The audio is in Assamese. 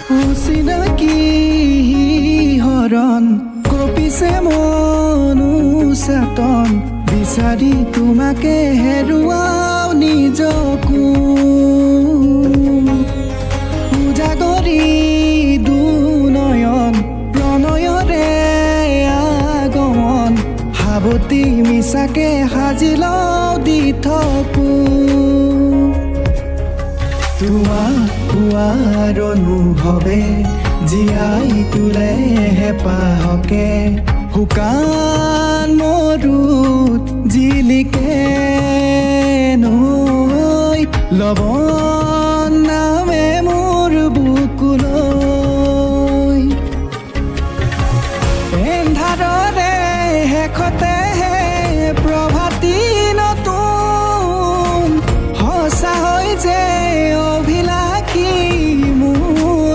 অচিনাকি হৰণ কপিছে মনো চেতন বিচাৰি তোমাকে হেৰুৱাও নিজকো উজাগৰি দুনয়ন প্ৰণয়ৰে আগমন সাৱতি মিছাকে সাজি লওঁ দি থকো তোমাৰ পোৱাৰ অনুভৱে জীয়াই তোলে হেঁপাহকে শুকান মৰুত জিলিকে নৈ লব